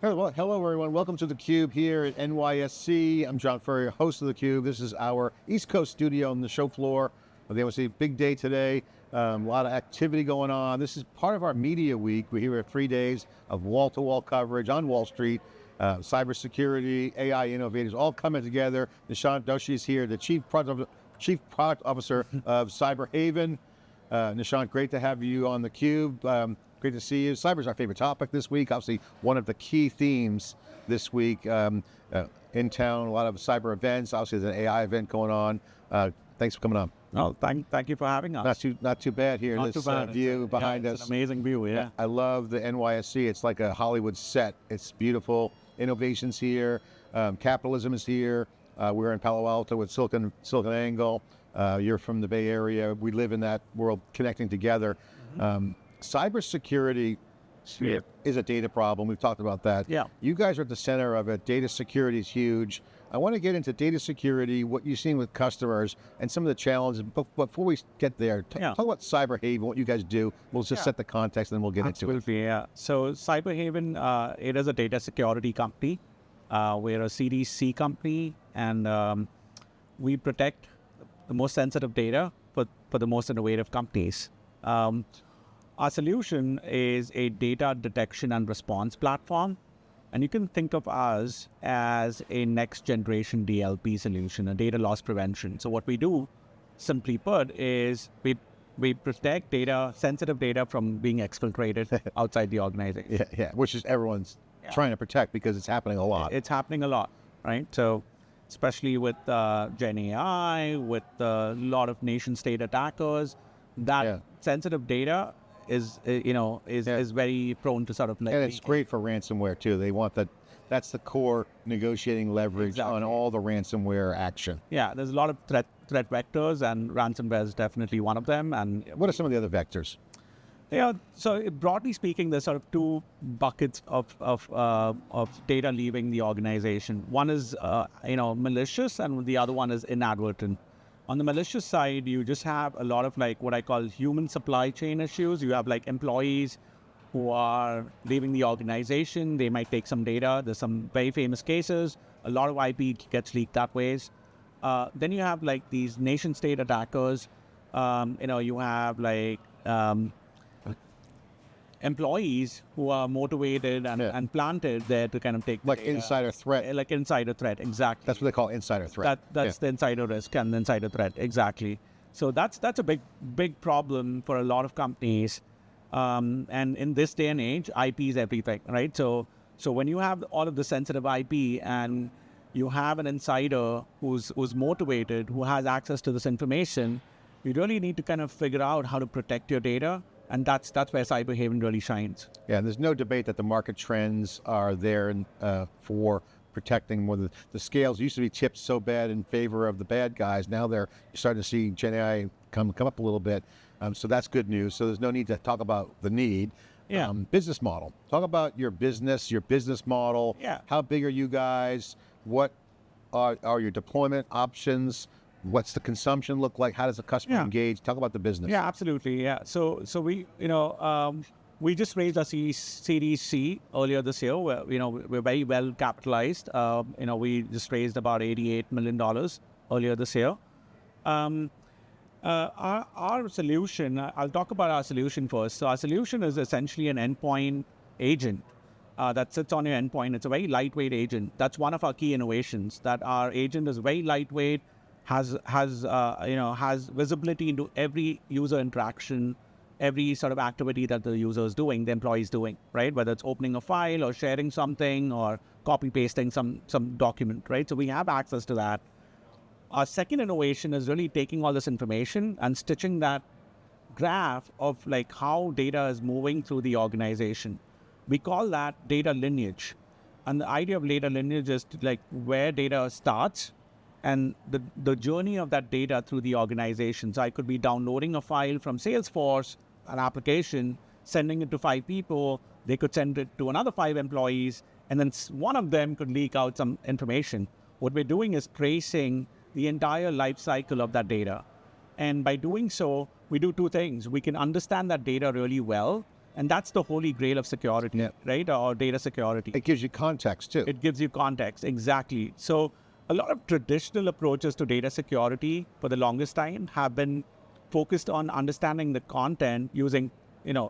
Hello everyone. Welcome to theCUBE here at NYSE. I'm John Furrier, host of theCUBE. This is our East Coast studio on the show floor of the NYSE. Big day today. A lot of activity going on. This is part of our media week. We're here at 3 days of wall-to-wall coverage on Wall Street. Cybersecurity, AI innovators, all coming together. Nishant Doshi is here, the Chief Product Officer of Cyberhaven. Nishant, great to have you on theCUBE. Great to see you. Cyber is our favorite topic this week. Obviously, one of the key themes this week in town. A lot of cyber events. Obviously, there's an AI event going on. Thanks for coming on. Oh, thank you for having us. Not too bad here. Not this too bad. View behind us. It's an amazing view. Yeah. I love the NYSE. It's like a Hollywood set. It's beautiful. Innovation's here. Capitalism is here. We're in Palo Alto with SiliconANGLE. You're from the Bay Area. We live in that world, connecting together. Cybersecurity is a data problem. We've talked about that. Yeah. You guys are at the center of it. Data security is huge. I want to get into data security, what you're seeing with customers, and some of the challenges. But before we get there, talk about Cyberhaven, what you guys do. We'll just set the context, and then we'll get into it. Yeah. So Cyberhaven, it is a data security company. We're a Series C company, and we protect the most sensitive data for the most innovative companies. Our solution is a data detection and response platform. And you can think of us as a next generation DLP solution, a data loss prevention. So what we do, simply put, is we protect data, sensitive data, from being exfiltrated outside the organization. Yeah, which is everyone's trying to protect because it's happening a lot. It's happening a lot, right? So especially with Gen AI, with a lot of nation state attackers, that sensitive data is very prone to sort of like, and it's great for ransomware too. They want that. That's the core negotiating leverage on all the ransomware action. Yeah, there's a lot of threat vectors, and ransomware is definitely one of them. And what are some of the other vectors? Yeah, so broadly speaking, there's sort of two buckets of data leaving the organization. One is malicious, and the other one is inadvertent. On the malicious side, you just have a lot of like what I call human supply chain issues. You have like employees who are leaving the organization. They might take some data. There's some very famous cases. A lot of IP gets leaked that ways. Then you have like these nation state attackers. You have like employees who are motivated and planted there to kind of take like insider threat. Like insider threat, exactly. That's what they call insider threat. That's the insider risk and the insider threat, exactly. So that's a big problem for a lot of companies. And in this day and age, IP is everything, right? So when you have all of the sensitive IP and you have an insider who's motivated, who has access to this information, you really need to kind of figure out how to protect your data. And that's where Cyberhaven really shines. Yeah, there's no debate that the market trends are there for protecting more. The scales used to be tipped so bad in favor of the bad guys. Now you're starting to see Gen AI come up a little bit. So that's good news. So there's no need to talk about the need. Yeah. Business model. Talk about your business model. Yeah. How big are you guys? What are your deployment options? What's the consumption look like? How does the customer engage? Talk about the business. Yeah, absolutely. Yeah. So we we just raised our Series C earlier this year. We're very well capitalized. We just raised about $88 million earlier this year. Our solution, I'll talk about our solution first. So our solution is essentially an endpoint agent that sits on your endpoint. It's a very lightweight agent. That's one of our key innovations, that our agent is very lightweight, has visibility into every user interaction, every sort of activity that the user is doing, the employee is doing, right? Whether it's opening a file or sharing something or copy pasting some document, right? So we have access to that. Our second innovation is really taking all this information and stitching that graph of like how data is moving through the organization. We call that data lineage. And the idea of data lineage is like where data starts and the journey of that data through the organization. So I could be downloading a file from Salesforce, an application, sending it to 5 people. They could send it to another 5 employees, and then one of them could leak out some information. What we're doing is tracing the entire life cycle of that data. And by doing so, we do 2 things. We can understand that data really well, And that's the holy grail of security, right? Or data security. It gives you context too. It gives you context, exactly. So a lot of traditional approaches to data security for the longest time have been focused on understanding the content using,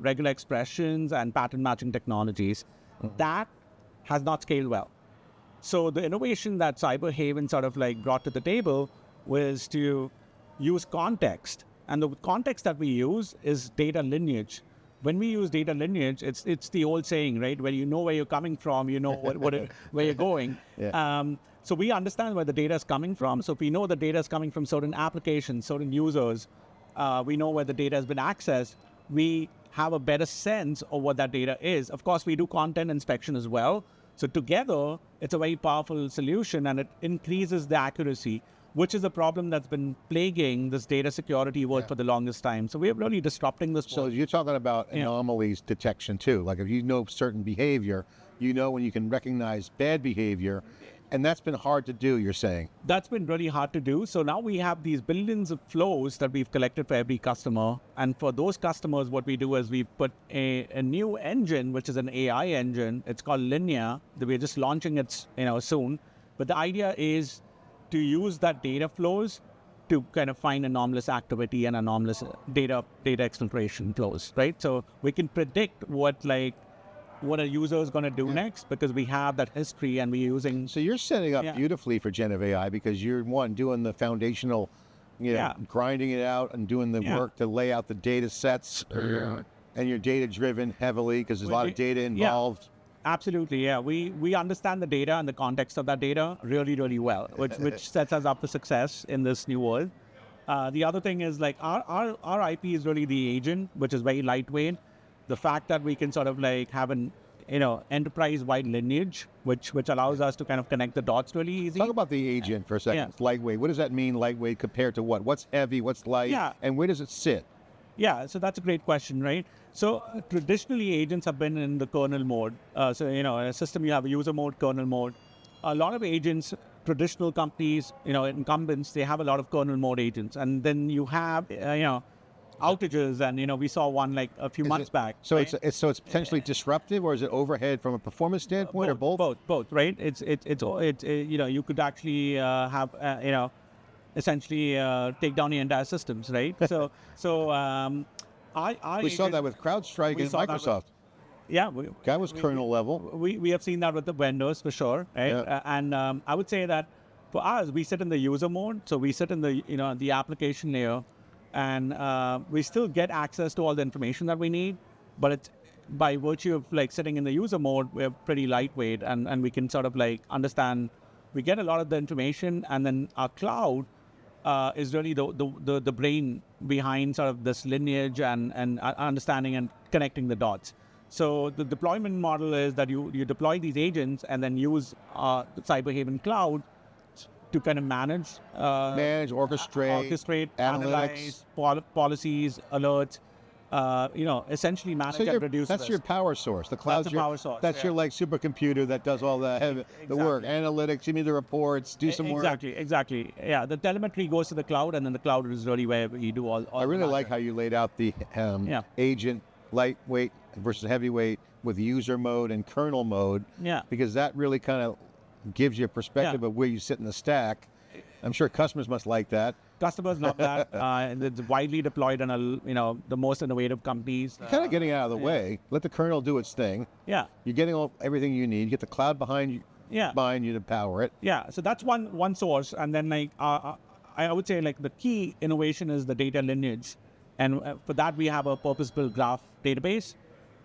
regular expressions and pattern matching technologies. That has not scaled well. So the innovation that Cyberhaven sort of like brought to the table was to use context. And the context that we use is data lineage. When we use data lineage, it's the old saying, right? Where you know where you're coming from, you know where you're going. So we understand where the data is coming from. So if we know the data is coming from certain applications, certain users, we know where the data has been accessed, we have a better sense of what that data is. Of course, we do content inspection as well. So together, it's a very powerful solution, and it increases the accuracy, which is a problem that's been plaguing this data security world for the longest time. So we're really disrupting this. So you're talking about anomalies detection too. Like if you know certain behavior, you know when you can recognize bad behavior, and that's been hard to do, you're saying? That's been really hard to do. So now we have these billions of flows that we've collected for every customer. And for those customers, what we do is we put a new engine, which is an AI engine. It's called Linear. We're just launching it soon. But the idea is to use that data flows to kind of find anomalous activity and anomalous data exfiltration flows, right? So we can predict what a user is going to do next, because we have that history and we're using. So you're setting up beautifully for generative AI, because you're doing the foundational, grinding it out and doing the work to lay out the data sets, and you're data driven heavily because there's a lot of data involved. Absolutely, yeah. We understand the data and the context of that data really, really well, which sets us up for success in this new world. The other thing is like our IP is really the agent, which is very lightweight. The fact that we can sort of like have an enterprise-wide lineage, which allows us to kind of connect the dots really easy. Talk about the agent for a second. It's lightweight. What does that mean, lightweight, compared to what? What's heavy? What's light? And where does it sit? Yeah, so that's a great question, right? So traditionally, agents have been in the kernel mode. So in a system, you have a user mode, kernel mode. A lot of agents, traditional companies, incumbents, they have a lot of kernel mode agents, and then you have outages, and we saw one like a few months back. So right? it's potentially disruptive, or is it overhead from a performance standpoint, or both? Both, right? It's you could actually have essentially take down the entire systems, right? We saw that with CrowdStrike and Microsoft. That was kernel level. We have seen that with the vendors for sure, right? And I would say that for us, we sit in the user mode, so we sit in the the application layer. And we still get access to all the information that we need, but it's by virtue of like sitting in the user mode, we're pretty lightweight, and we can sort of like understand. We get a lot of the information, and then our cloud is really the brain behind sort of this lineage and understanding and connecting the dots. So the deployment model is that you deploy these agents and then use the Cyberhaven cloud to kind of manage, orchestrate, analyze policies, alerts, essentially manage and reduce That's risk. your power source. The cloud's That's your power source. That's your like supercomputer that does all the work. Analytics, give me the reports, do some work. Exactly. Yeah, the telemetry goes to the cloud, and then the cloud is really where you do all I really like how you laid out the agent, lightweight versus heavyweight, with user mode and kernel mode. Because that really kind of gives you a perspective of where you sit in the stack. I'm sure customers must like that. Customers love that. It's widely deployed in the most innovative companies. You're kind of getting out of the way. Let the kernel do its thing. You're getting everything you need. You get the cloud behind you to power it. So that's one source. And then like I would say like the key innovation is the data lineage, and for that we have a purpose-built graph database,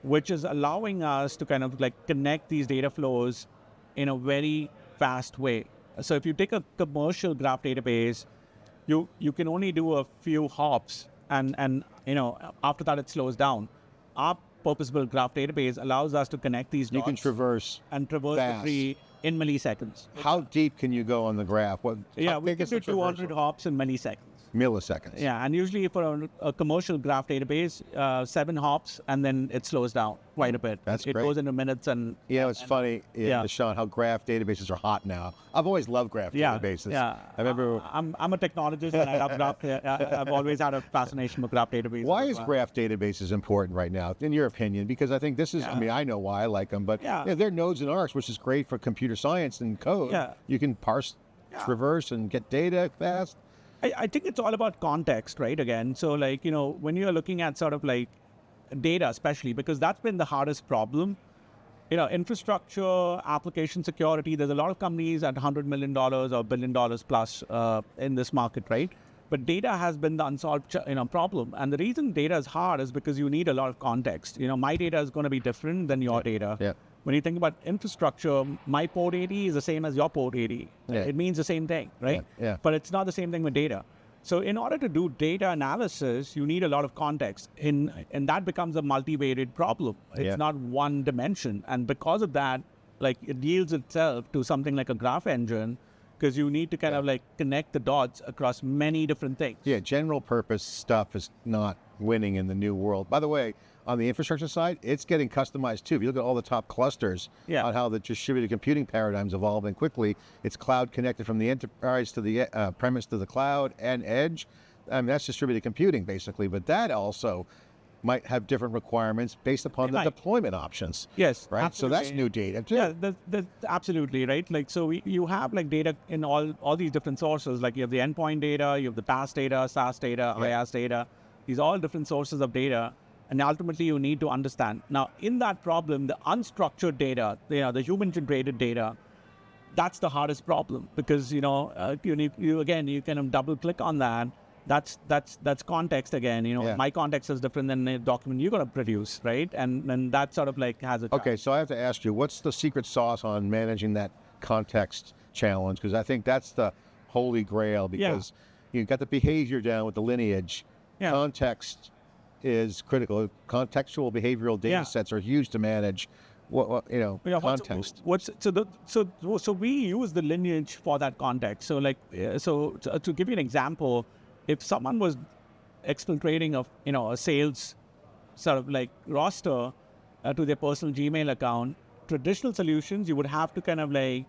which is allowing us to kind of like connect these data flows in a very fast way. So if you take a commercial graph database, you can only do a few hops, and after that it slows down. Our purpose-built graph database allows us to connect these dots. You can traverse the tree in milliseconds. How deep can you go on the graph? We can do 200 hops in milliseconds. Milliseconds. Yeah, and usually for a commercial graph database, 7 hops, and then it slows down quite a bit. That's it great. goes into minutes and... It's funny, Nishant, how graph databases are hot now. I've always loved graph databases. Yeah, I remember... I'm a technologist, and I love graph. I've always had a fascination with graph databases. Why is graph databases important right now, in your opinion? Because I think this is, I mean, I know why I like them, but they're nodes and arcs, which is great for computer science and code. You can parse, traverse, and get data fast. I think it's all about context, right? Again, so like, when you're looking at sort of like data, especially because that's been the hardest problem. Infrastructure, application security, there's a lot of companies at $100 million or $1 billion plus in this market, right? But data has been the unsolved problem. And the reason data is hard is because you need a lot of context. My data is going to be different than your data. Yeah. When you think about infrastructure, my port 80 is the same as your port 80. Yeah. It means the same thing, right? Yeah. But it's not the same thing with data. So in order to do data analysis, you need a lot of context, and that becomes a multivariate problem. It's not one dimension. And because of that, like it yields itself to something like a graph engine, because you need to kind of like connect the dots across many different things. Yeah, general purpose stuff is not winning in the new world. By the way, on the infrastructure side, it's getting customized too. If you look at all the top clusters on how the distributed computing paradigm's evolving quickly, it's cloud connected from the enterprise to the premise to the cloud and edge. I mean, that's distributed computing basically, but that also might have different requirements based upon the deployment options. Yes, right. Absolutely. So that's new data too. Yeah, that's absolutely right. Like, so you have like data in all these different sources. Like you have the endpoint data, you have the PaaS data, SaaS data, IaaS data. These are all different sources of data. And ultimately, you need to understand. Now, in that problem, the unstructured data, the human-generated data, that's the hardest problem because you kind of double-click on that. That's context again. My context is different than the document you're going to produce, right? And that sort of like has a challenge. Okay, so I have to ask you, what's the secret sauce on managing that context challenge? Because I think that's the holy grail. Because you've got the behavior down with the lineage. Context is critical. Contextual behavioral data sets are huge to manage. Context. So we use the lineage for that context. So like, to give you an example, if someone was exfiltrating a sales sort of like roster to their personal Gmail account, traditional solutions, you would have to kind of like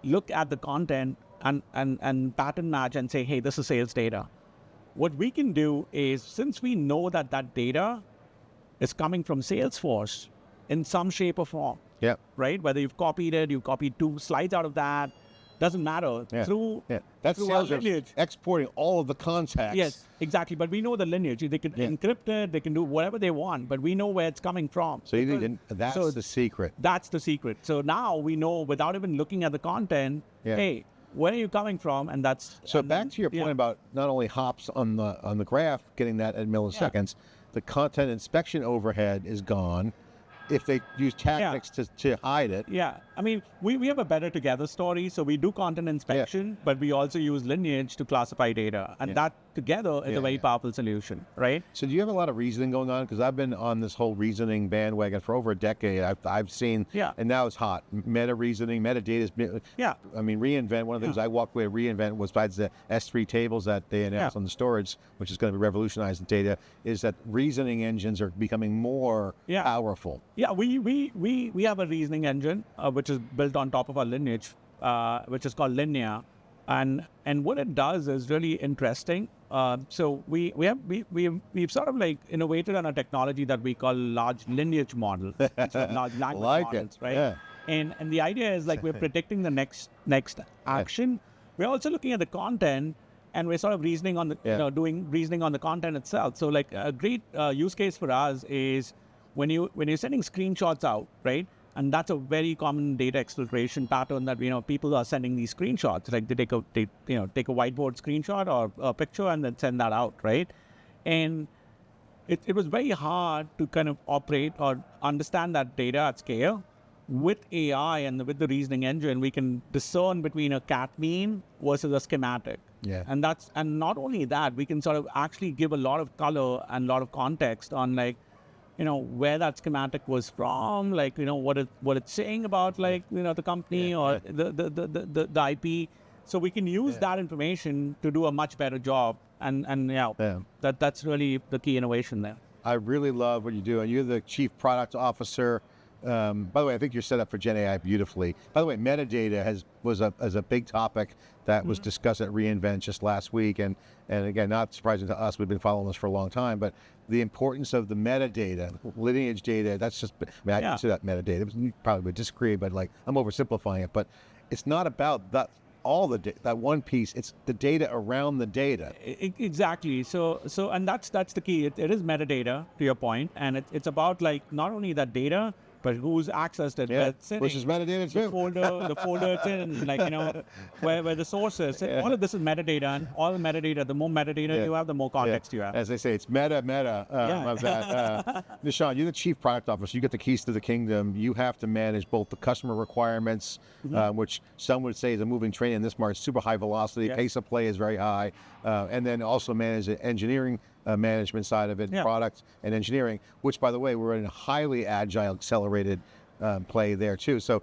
look at the content and pattern match and say, hey, this is sales data. What we can do is, since we know that data is coming from Salesforce in some shape or form, right? Whether you've copied it, you copied 2 slides out of that, doesn't matter. That's sales lineage. Exporting all of the contacts. Yes, exactly. But we know the lineage. They can encrypt it, they can do whatever they want, but we know where it's coming from. So that's the secret. That's the secret. So now we know without even looking at the content, hey, where are you coming from? And that's back to your point about not only hops on the graph, getting that at milliseconds, the content inspection overhead is gone. If they use tactics to hide it. Yeah, I mean, we have a better together story. So we do content inspection, but we also use lineage to classify data. And that together is a very powerful solution, right? So do you have a lot of reasoning going on? Because I've been on this whole reasoning bandwagon for over a decade. I've seen, and now it's hot. Meta reasoning, metadata is, I mean, reInvent, one of the things I walked away with reInvent was besides the S3 tables that they announced on the storage, which is going to be revolutionizing data, is that reasoning engines are becoming more powerful. Yeah, we have a reasoning engine which is built on top of our lineage, which is called Linear, and what it does is really interesting. So we've sort of like innovated on a technology that we call large lineage model, large language models, right? Yeah. And the idea is like we're predicting the next action. We're also looking at the content, and we're sort of reasoning on the doing reasoning on the content itself. So like a great use case for us is when you're sending screenshots out, right? And that's a very common data exfiltration pattern that people are sending these screenshots. Like they take a whiteboard screenshot or a picture and then send that out, right? And it was very hard to kind of operate or understand that data at scale. With AI and with the reasoning engine, we can discern between a cat meme versus a schematic. Yeah. And not only that, we can sort of actually give a lot of color and a lot of context on like, where that schematic was from, like, what it's saying about like, the company or the IP. So we can use that information to do a much better job. And that's really the key innovation there. I really love what you do. And you're the Chief Product Officer. By the way, I think you're set up for Gen AI beautifully. By the way, metadata was a big topic that was discussed at reInvent just last week. And again, not surprising to us, we've been following this for a long time, but the importance of the metadata, lineage data, that's just, I mean, I consider that metadata. You probably would disagree, but like, I'm oversimplifying it, but it's not about that, that one piece, it's the data around the data. Exactly. So and that's the key. It is metadata, to your point, and it's about like not only that data, but who's accessed it, which is metadata too. The folder it's in, like, you know, where the source is. All of this is metadata, and all the metadata, the more metadata you have, the more context you have. As they say, it's meta. Of that. Nishant, you're the Chief Product Officer. You get the keys to the kingdom. You have to manage both the customer requirements, which some would say is a moving train in this market, super high velocity, pace of play is very high, and then also manage the engineering management side of it, product and engineering, which, by the way, we're in a highly agile, accelerated play there too. So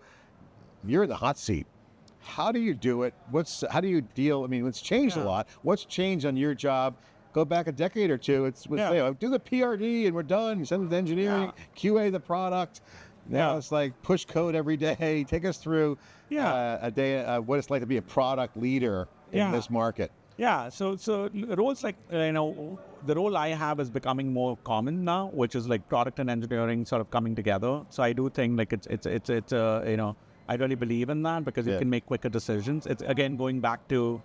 you're in the hot seat. How do you do it? How do you deal? I mean, it's changed a lot. What's changed on your job? Go back a decade or two. It's do the PRD and we're done. Send it to engineering, QA the product. Now it's like push code every day. Take us through a day, what it's like to be a product leader in this market. Yeah, so roles like, the role I have is becoming more common now, which is like product and engineering sort of coming together. So I do think like it's I really believe in that because you can make quicker decisions. It's again going back to,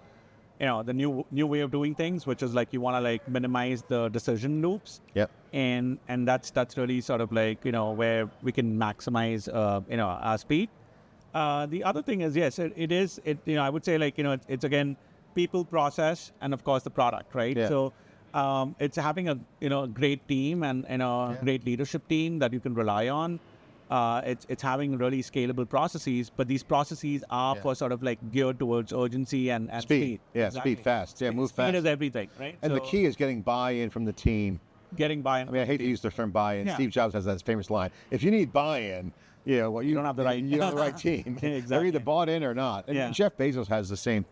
the new way of doing things, which is like you want to like minimize the decision loops. Yep. And that's really sort of like, where we can maximize our speed. The other thing is, yes, I would say like, it's again people, process, and of course the product, right? Yeah. So it's having a great team and great leadership team that you can rely on. It's having really scalable processes, but these processes are for sort of like geared towards urgency and speed. Yeah, exactly. Speed fast. Yeah, move fast. Speed is everything, right? And the key is getting buy-in from the team. Getting buy-in. I mean, I hate to use the term buy-in. Steve Jobs has that famous line. If you need buy-in, you don't have the right. You don't have the right team. Exactly. They're either bought in or not. And Jeff Bezos has the same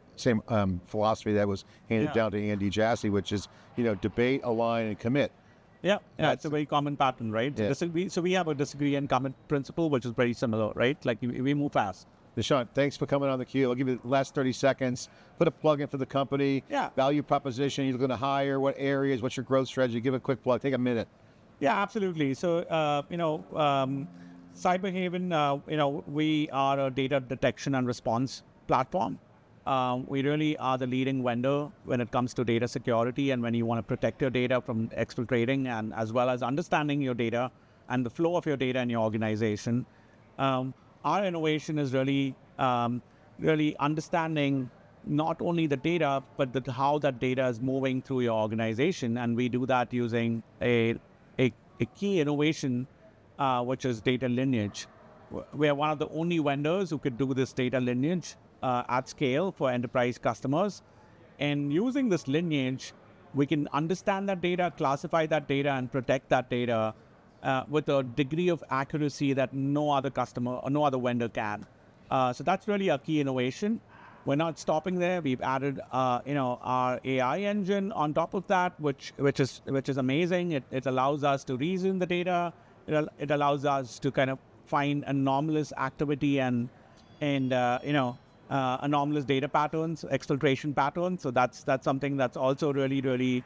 philosophy that was handed down to Andy Jassy, which is debate, align, and commit. Yeah, it's a very common pattern, right? Yeah. So we have a disagree and commit principle, which is very similar, right? Like we move fast. Nishant, thanks for coming on theCUBE. I'll give you the last 30 seconds. Put a plug in for the company. Yeah. Value proposition. You're going to hire. What areas? What's your growth strategy? Give a quick plug. Take a minute. Yeah, absolutely. So Cyberhaven, we are a data detection and response platform. We really are the leading vendor when it comes to data security and when you want to protect your data from exfiltrating and as well as understanding your data and the flow of your data in your organization. Our innovation is really understanding not only the data, but how that data is moving through your organization. And we do that using a key innovation, which is data lineage. We are one of the only vendors who could do this data lineage at scale for enterprise customers. And using this lineage, we can understand that data, classify that data, and protect that data with a degree of accuracy that no other customer or no other vendor can. So that's really a key innovation. We're not stopping there. We've added, our AI engine on top of that, which is amazing. It allows us to reason the data. It allows us to kind of find anomalous activity and anomalous data patterns, exfiltration patterns. So that's something that's also really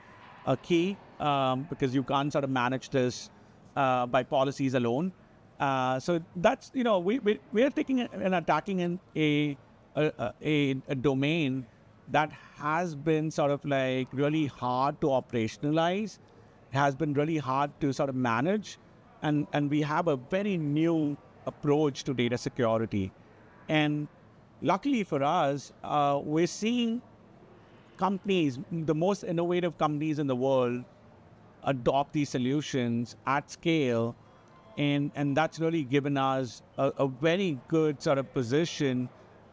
a key because you can't sort of manage this by policies alone. So that's we are taking and attacking in a domain that has been sort of like really hard to operationalize, has been really hard to sort of manage, and we have a very new approach to data security. And luckily for us, we're seeing companies, the most innovative companies in the world, adopt these solutions at scale, and that's really given us a very good sort of position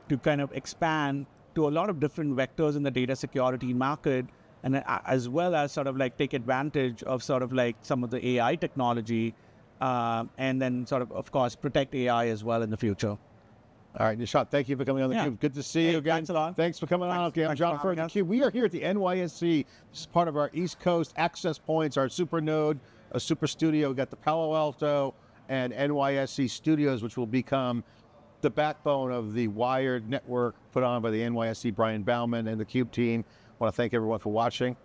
to kind of expand to a lot of different vectors in the data security market, and as well as sort of like take advantage of sort of like some of the AI technology, and then sort of course, protect AI as well in the future. All right, Nishant, thank you for coming on theCUBE. Good to see you again. Thanks a lot. Thanks for coming on. Okay, I'm John Furrier at theCUBE. We are here at the NYSE. This is part of our East Coast access points, our super node, a super studio. We've got the Palo Alto and NYSE studios, which will become the backbone of the wired network put on by the NYSE, Brian Bauman and the theCUBE team. I want to thank everyone for watching.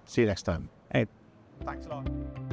See you next time. Hey, thanks a lot.